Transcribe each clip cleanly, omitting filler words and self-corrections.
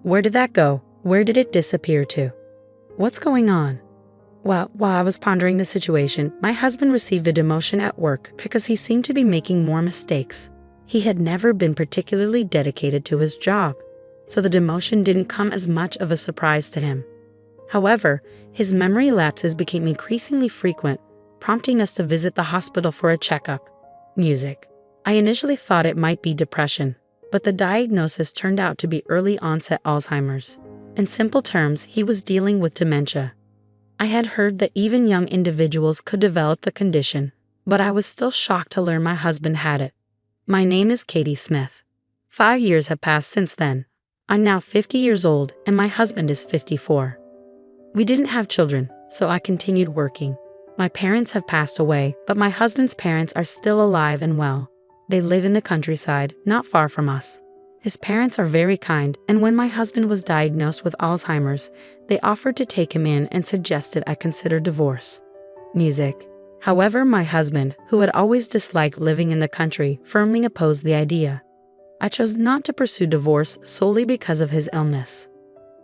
Where did that go? Where did it disappear to? What's going on? Well, while I was pondering the situation, my husband received a demotion at work because he seemed to be making more mistakes. He had never been particularly dedicated to his job, so the demotion didn't come as much of a surprise to him. However, his memory lapses became increasingly frequent, prompting us to visit the hospital for a checkup. Music. I initially thought it might be depression, but the diagnosis turned out to be early onset Alzheimer's. In simple terms, he was dealing with dementia. I had heard that even young individuals could develop the condition, but I was still shocked to learn my husband had it. My name is Katie Smith. 5 years have passed since then. I'm now 50 years old and my husband is 54. We didn't have children, so I continued working. My parents have passed away, but my husband's parents are still alive and well. They live in the countryside, not far from us. His parents are very kind, and when my husband was diagnosed with Alzheimer's, they offered to take him in and suggested I consider divorce. Music. However, my husband, who had always disliked living in the country, firmly opposed the idea. I chose not to pursue divorce solely because of his illness.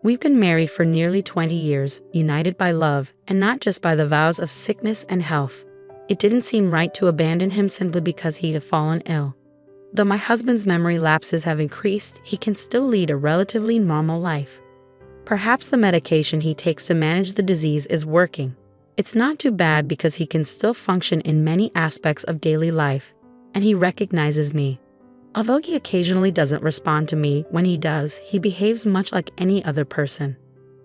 We've been married for nearly 20 years, united by love, and not just by the vows of sickness and health. It didn't seem right to abandon him simply because he had fallen ill. Though my husband's memory lapses have increased, he can still lead a relatively normal life. Perhaps the medication he takes to manage the disease is working. It's not too bad because he can still function in many aspects of daily life, and he recognizes me. Although he occasionally doesn't respond to me, when he does, he behaves much like any other person.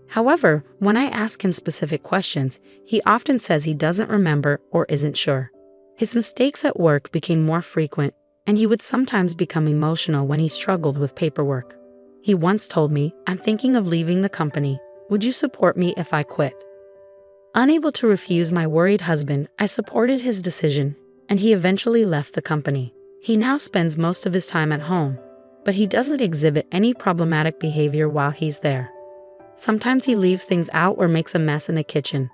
However, when I ask him specific questions, he often says he doesn't remember or isn't sure. His mistakes at work became more frequent, and he would sometimes become emotional when he struggled with paperwork. He once told me, "I'm thinking of leaving the company. Would you support me if I quit?" Unable to refuse my worried husband, I supported his decision, and he eventually left the company. He now spends most of his time at home, but he doesn't exhibit any problematic behavior while he's there. Sometimes he leaves things out or makes a mess in the kitchen.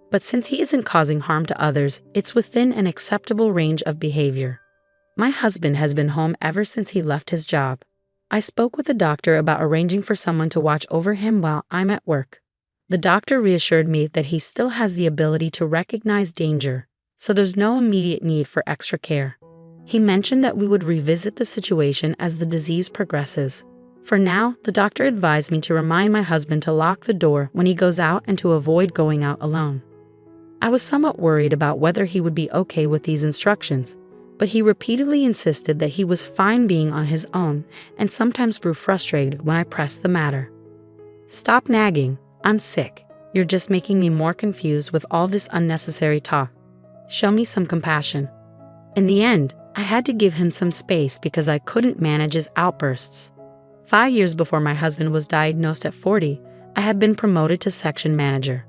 But since he isn't causing harm to others, it's within an acceptable range of behavior. My husband has been home ever since he left his job. I spoke with the doctor about arranging for someone to watch over him while I'm at work. The doctor reassured me that he still has the ability to recognize danger, so there's no immediate need for extra care. He mentioned that we would revisit the situation as the disease progresses. For now, the doctor advised me to remind my husband to lock the door when he goes out and to avoid going out alone. I was somewhat worried about whether he would be okay with these instructions, but he repeatedly insisted that he was fine being on his own and sometimes grew frustrated when I pressed the matter. "Stop nagging. I'm sick. You're just making me more confused with all this unnecessary talk. Show me some compassion." In the end, I had to give him some space because I couldn't manage his outbursts. 5 years before my husband was diagnosed at 40, I had been promoted to section manager.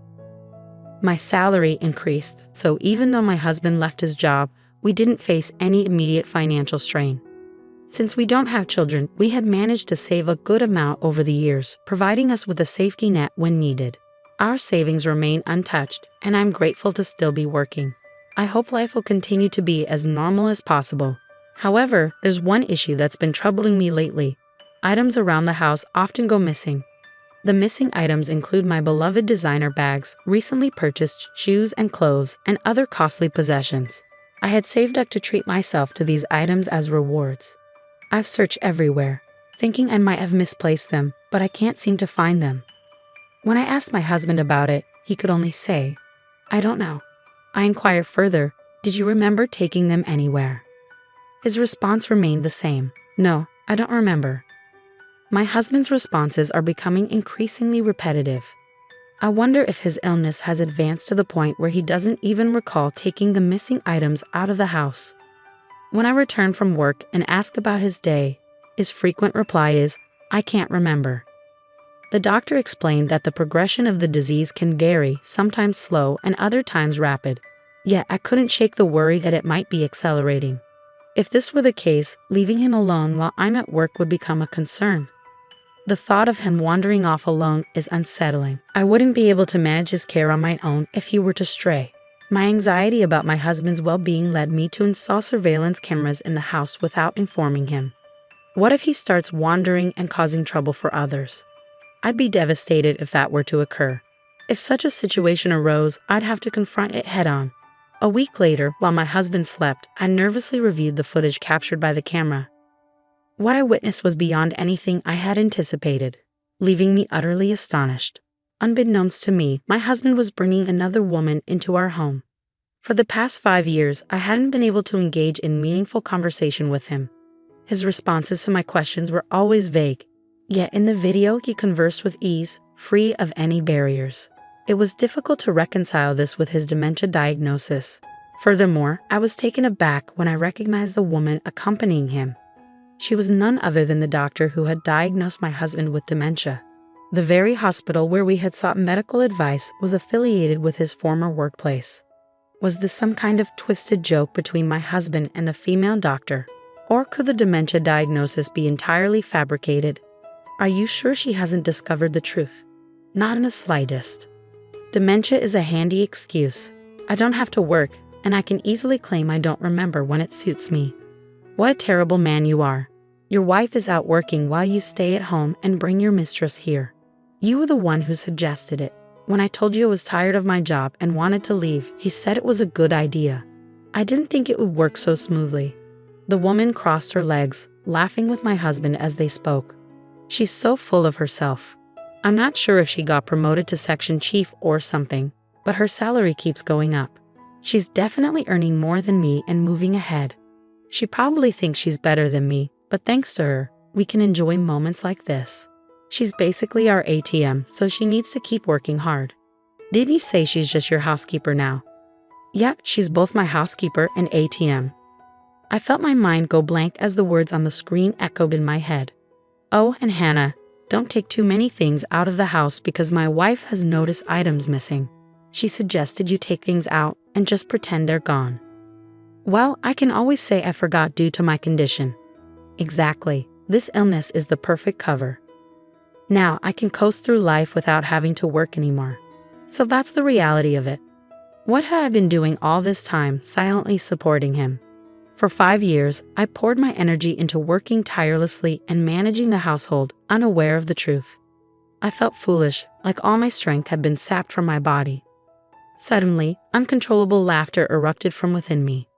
My salary increased, so even though my husband left his job, we didn't face any immediate financial strain. Since we don't have children, we had managed to save a good amount over the years, providing us with a safety net when needed. Our savings remain untouched, and I'm grateful to still be working. I hope life will continue to be as normal as possible. However, there's one issue that's been troubling me lately. Items around the house often go missing. The missing items include my beloved designer bags, recently purchased shoes and clothes, and other costly possessions. I had saved up to treat myself to these items as rewards. I've searched everywhere, thinking I might have misplaced them, but I can't seem to find them. When I asked my husband about it, he could only say, "I don't know." I inquired further, "Did you remember taking them anywhere?" His response remained the same, "No, I don't remember." My husband's responses are becoming increasingly repetitive. I wonder if his illness has advanced to the point where he doesn't even recall taking the missing items out of the house. When I return from work and ask about his day, his frequent reply is, "I can't remember." The doctor explained that the progression of the disease can vary, sometimes slow and other times rapid. Yet I couldn't shake the worry that it might be accelerating. If this were the case, leaving him alone while I'm at work would become a concern. The thought of him wandering off alone is unsettling. I wouldn't be able to manage his care on my own if he were to stray. My anxiety about my husband's well-being led me to install surveillance cameras in the house without informing him. What if he starts wandering and causing trouble for others? I'd be devastated if that were to occur. If such a situation arose, I'd have to confront it head-on. A week later, while my husband slept, I nervously reviewed the footage captured by the camera. What I witnessed was beyond anything I had anticipated, leaving me utterly astonished. Unbeknownst to me, my husband was bringing another woman into our home. For the past 5 years, I hadn't been able to engage in meaningful conversation with him. His responses to my questions were always vague, yet in the video he conversed with ease, free of any barriers. It was difficult to reconcile this with his dementia diagnosis. Furthermore, I was taken aback when I recognized the woman accompanying him. She was none other than the doctor who had diagnosed my husband with dementia. The very hospital where we had sought medical advice was affiliated with his former workplace. Was this some kind of twisted joke between my husband and the female doctor? Or could the dementia diagnosis be entirely fabricated? Are you sure she hasn't discovered the truth? Not in the slightest. Dementia is a handy excuse. I don't have to work, and I can easily claim I don't remember when it suits me. What a terrible man you are. Your wife is out working while you stay at home and bring your mistress here. You were the one who suggested it. When I told you I was tired of my job and wanted to leave, you said it was a good idea. I didn't think it would work so smoothly. The woman crossed her legs, laughing with my husband as they spoke. She's so full of herself. I'm not sure if she got promoted to section chief or something, but her salary keeps going up. She's definitely earning more than me and moving ahead. She probably thinks she's better than me, but thanks to her, we can enjoy moments like this. She's basically our ATM, so she needs to keep working hard. Didn't you say she's just your housekeeper now? Yep, she's both my housekeeper and ATM. I felt my mind go blank as the words on the screen echoed in my head. Oh, and Hannah, don't take too many things out of the house because my wife has noticed items missing. She suggested you take things out and just pretend they're gone. Well, I can always say I forgot due to my condition. Exactly, this illness is the perfect cover. Now I can coast through life without having to work anymore. So that's the reality of it. What have I been doing all this time, silently supporting him? For 5 years, I poured my energy into working tirelessly and managing the household, unaware of the truth. I felt foolish, like all my strength had been sapped from my body. Suddenly, uncontrollable laughter erupted from within me.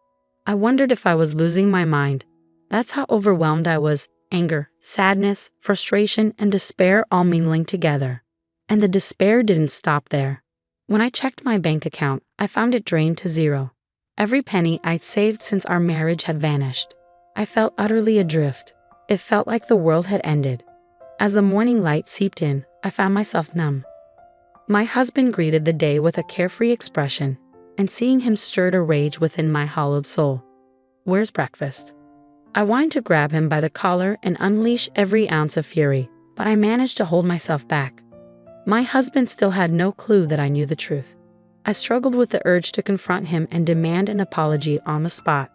I wondered if I was losing my mind. That's how overwhelmed I was, anger, sadness, frustration, and despair all mingling together. And the despair didn't stop there. When I checked my bank account, I found it drained to zero. Every penny I'd saved since our marriage had vanished. I felt utterly adrift. It felt like the world had ended. As the morning light seeped in, I found myself numb. My husband greeted the day with a carefree expression, and seeing him stirred a rage within my hollowed soul. Where's breakfast? I wanted to grab him by the collar and unleash every ounce of fury, but I managed to hold myself back. My husband still had no clue that I knew the truth. I struggled with the urge to confront him and demand an apology on the spot,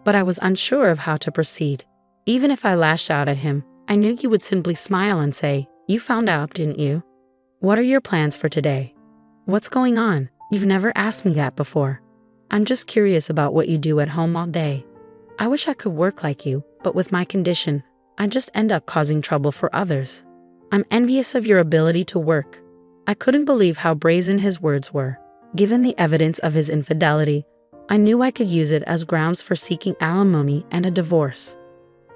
but I was unsure of how to proceed. Even if I lashed out at him, I knew he would simply smile and say, "You found out, didn't you? What are your plans for today? What's going on? You've never asked me that before. I'm just curious about what you do at home all day. I wish I could work like you, but with my condition, I just end up causing trouble for others. I'm envious of your ability to work." I couldn't believe how brazen his words were. Given the evidence of his infidelity, I knew I could use it as grounds for seeking alimony and a divorce.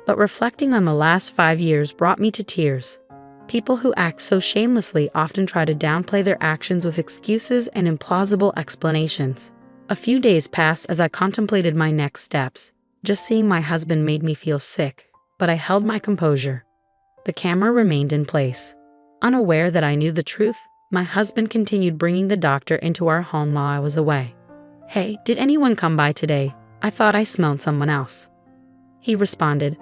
But reflecting on the last 5 years brought me to tears. People who act so shamelessly often try to downplay their actions with excuses and implausible explanations. A few days passed as I contemplated my next steps. Just seeing my husband made me feel sick, but I held my composure. The camera remained in place. Unaware that I knew the truth, my husband continued bringing the doctor into our home while I was away. "Hey, did anyone come by today? I thought I smelled someone else." He responded,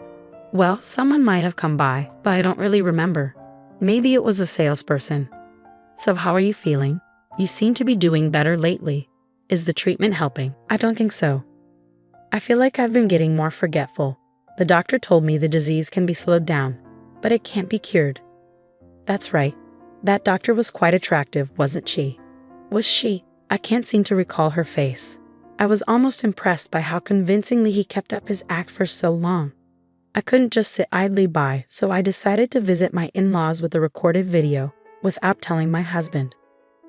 "Well, someone might have come by, but I don't really remember. Maybe it was a salesperson. So how are you feeling? You seem to be doing better lately. Is the treatment helping?" "I don't think so. I feel like I've been getting more forgetful. The doctor told me the disease can be slowed down, but it can't be cured." "That's right. That doctor was quite attractive, wasn't she?" "Was she?" I can't seem to recall her face. I was almost impressed by how convincingly he kept up his act for so long. I couldn't just sit idly by, so I decided to visit my in-laws with a recorded video, without telling my husband.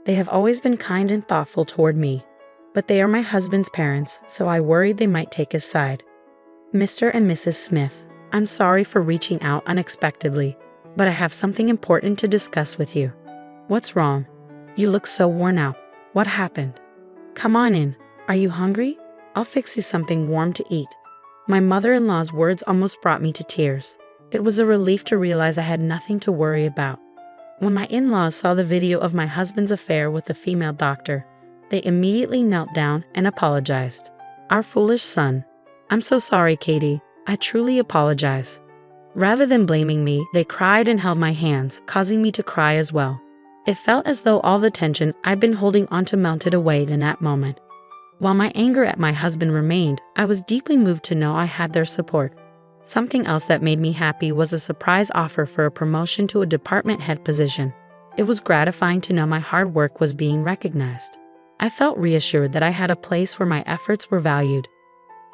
They have always been kind and thoughtful toward me, but they are my husband's parents, so I worried they might take his side. Mr. and Mrs. Smith, I'm sorry for reaching out unexpectedly, but I have something important to discuss with you. What's wrong? You look so worn out. What happened? Come on in. Are you hungry? I'll fix you something warm to eat. My mother-in-law's words almost brought me to tears. It was a relief to realize I had nothing to worry about. When my in-laws saw the video of my husband's affair with the female doctor, they immediately knelt down and apologized. Our foolish son. I'm so sorry, Katie. I truly apologize. Rather than blaming me, they cried and held my hands, causing me to cry as well. It felt as though all the tension I'd been holding onto melted away in that moment. While my anger at my husband remained, I was deeply moved to know I had their support. Something else that made me happy was a surprise offer for a promotion to a department head position. It was gratifying to know my hard work was being recognized. I felt reassured that I had a place where my efforts were valued.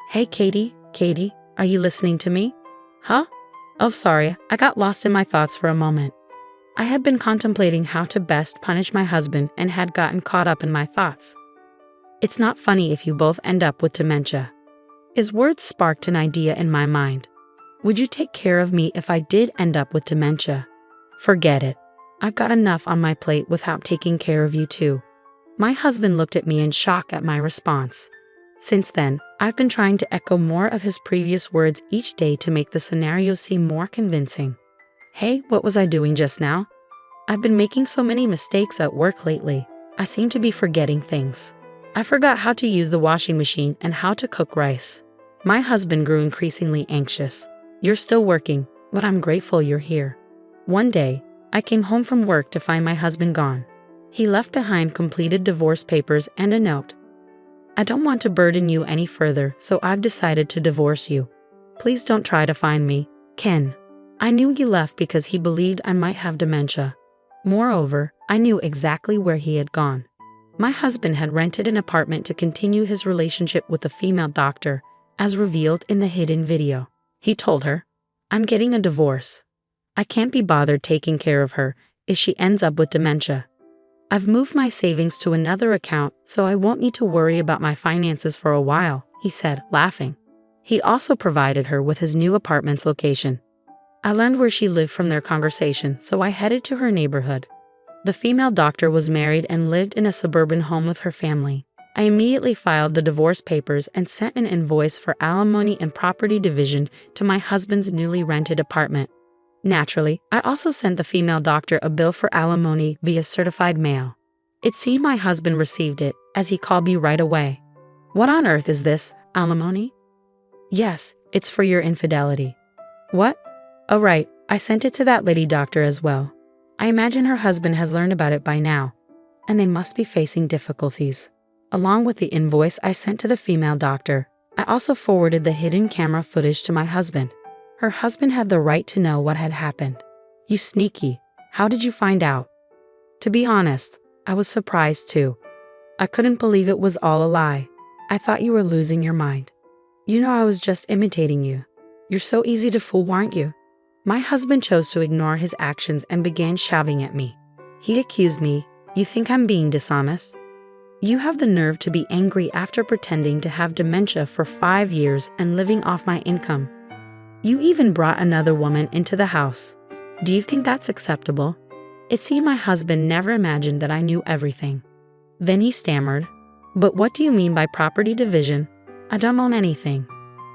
Hey, Katie, are you listening to me? Huh? Oh, sorry, I got lost in my thoughts for a moment. I had been contemplating how to best punish my husband and had gotten caught up in my thoughts. It's not funny if you both end up with dementia. His words sparked an idea in my mind. Would you take care of me if I did end up with dementia? Forget it. I've got enough on my plate without taking care of you too. My husband looked at me in shock at my response. Since then, I've been trying to echo more of his previous words each day to make the scenario seem more convincing. Hey, what was I doing just now? I've been making so many mistakes at work lately. I seem to be forgetting things. I forgot how to use the washing machine and how to cook rice. My husband grew increasingly anxious. You're still working, but I'm grateful you're here. One day, I came home from work to find my husband gone. He left behind completed divorce papers and a note. I don't want to burden you any further, so I've decided to divorce you. Please don't try to find me, Ken. I knew he left because he believed I might have dementia. Moreover, I knew exactly where he had gone. My husband had rented an apartment to continue his relationship with a female doctor, as revealed in the hidden video. He told her, I'm getting a divorce. I can't be bothered taking care of her if she ends up with dementia. I've moved my savings to another account so I won't need to worry about my finances for a while, he said, laughing. He also provided her with his new apartment's location. I learned where she lived from their conversation, so I headed to her neighborhood. The female doctor was married and lived in a suburban home with her family. I immediately filed the divorce papers and sent an invoice for alimony and property division to my husband's newly rented apartment. Naturally, I also sent the female doctor a bill for alimony via certified mail. It seemed my husband received it, as he called me right away. What on earth is this, alimony? Yes, it's for your infidelity. What? Oh right, I sent it to that lady doctor as well. I imagine her husband has learned about it by now, and they must be facing difficulties. Along with the invoice I sent to the female doctor, I also forwarded the hidden camera footage to my husband. Her husband had the right to know what had happened. You sneaky, how did you find out? To be honest, I was surprised too. I couldn't believe it was all a lie. I thought you were losing your mind. You know I was just imitating you. You're so easy to fool, aren't you? My husband chose to ignore his actions and began shouting at me. He accused me, you think I'm being dishonest? You have the nerve to be angry after pretending to have dementia for 5 years and living off my income. You even brought another woman into the house. Do you think that's acceptable? It seemed my husband never imagined that I knew everything. Then he stammered, but what do you mean by property division? I don't own anything.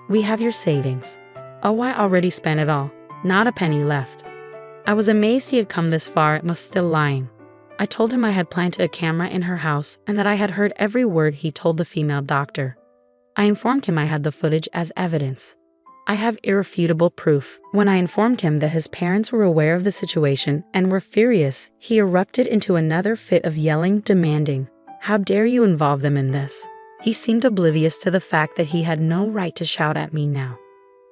We have your savings. Oh, I already spent it all. Not a penny left. I was amazed he had come this far and was still lying. I told him I had planted a camera in her house and that I had heard every word he told the female doctor. I informed him I had the footage as evidence. I have irrefutable proof. When I informed him that his parents were aware of the situation and were furious, he erupted into another fit of yelling, demanding, "How dare you involve them in this?" He seemed oblivious to the fact that he had no right to shout at me now.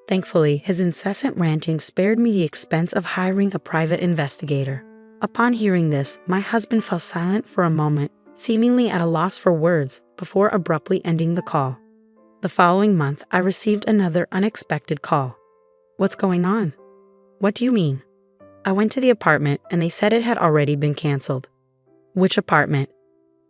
Thankfully, his incessant ranting spared me the expense of hiring a private investigator. Upon hearing this, my husband fell silent for a moment, seemingly at a loss for words, before abruptly ending the call. The following month, I received another unexpected call. What's going on? What do you mean? I went to the apartment and they said it had already been canceled. Which apartment?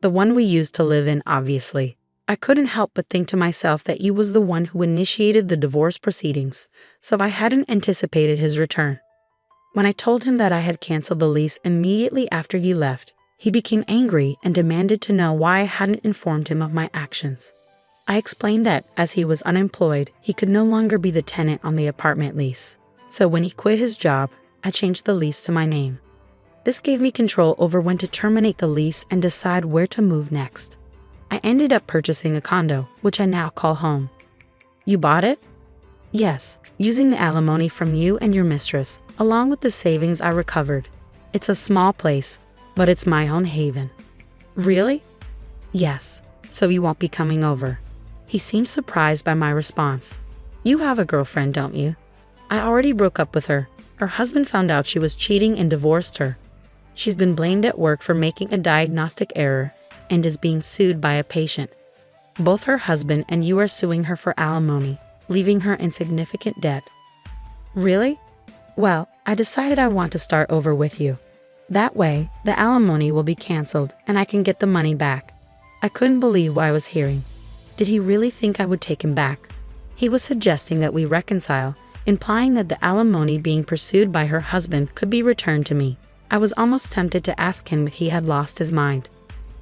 The one we used to live in, obviously. I couldn't help but think to myself that you was the one who initiated the divorce proceedings, so I hadn't anticipated his return. When I told him that I had canceled the lease immediately after you left, he became angry and demanded to know why I hadn't informed him of my actions. I explained that, as he was unemployed, he could no longer be the tenant on the apartment lease. So when he quit his job, I changed the lease to my name. This gave me control over when to terminate the lease and decide where to move next. I ended up purchasing a condo, which I now call home. You bought it? Yes, using the alimony from you and your mistress, along with the savings I recovered. It's a small place, but it's my own haven. Really? Yes, so you won't be coming over. He seemed surprised by my response. You have a girlfriend, don't you? I already broke up with her. Her husband found out she was cheating and divorced her. She's been blamed at work for making a diagnostic error and is being sued by a patient. Both her husband and you are suing her for alimony, leaving her in significant debt. Really? Well, I decided I want to start over with you. That way, the alimony will be canceled and I can get the money back. I couldn't believe what I was hearing. Did he really think I would take him back? He was suggesting that we reconcile, implying that the alimony being pursued by her husband could be returned to me. I was almost tempted to ask him if he had lost his mind.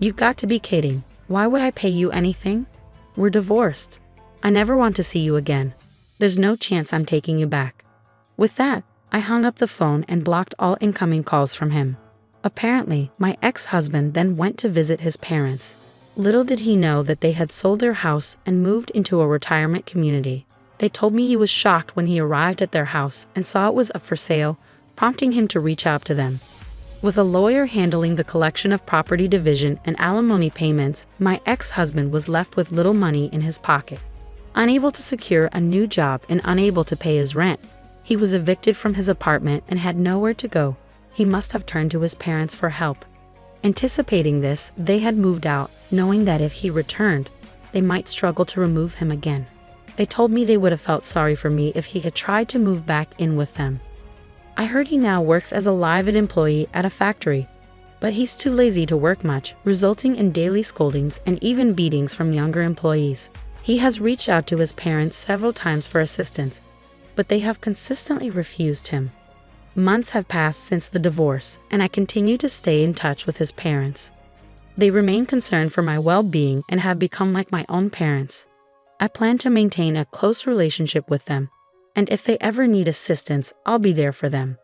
You've got to be kidding. Why would I pay you anything? We're divorced. I never want to see you again. There's no chance I'm taking you back. With that, I hung up the phone and blocked all incoming calls from him. Apparently, my ex-husband then went to visit his parents. Little did he know that they had sold their house and moved into a retirement community. They told me he was shocked when he arrived at their house and saw it was up for sale, prompting him to reach out to them. With a lawyer handling the collection of property division and alimony payments, my ex-husband was left with little money in his pocket. Unable to secure a new job and unable to pay his rent, he was evicted from his apartment and had nowhere to go. He must have turned to his parents for help. Anticipating this, they had moved out, knowing that if he returned, they might struggle to remove him again. They told me they would have felt sorry for me if he had tried to move back in with them. I heard he now works as a live-in employee at a factory, but he's too lazy to work much, resulting in daily scoldings and even beatings from younger employees. He has reached out to his parents several times for assistance, but they have consistently refused him. Months have passed since the divorce, and I continue to stay in touch with his parents. They remain concerned for my well-being and have become like my own parents. I plan to maintain a close relationship with them, and if they ever need assistance, I'll be there for them.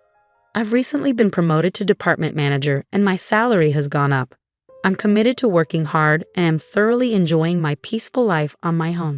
I've recently been promoted to department manager and my salary has gone up. I'm committed to working hard and am thoroughly enjoying my peaceful life on my own.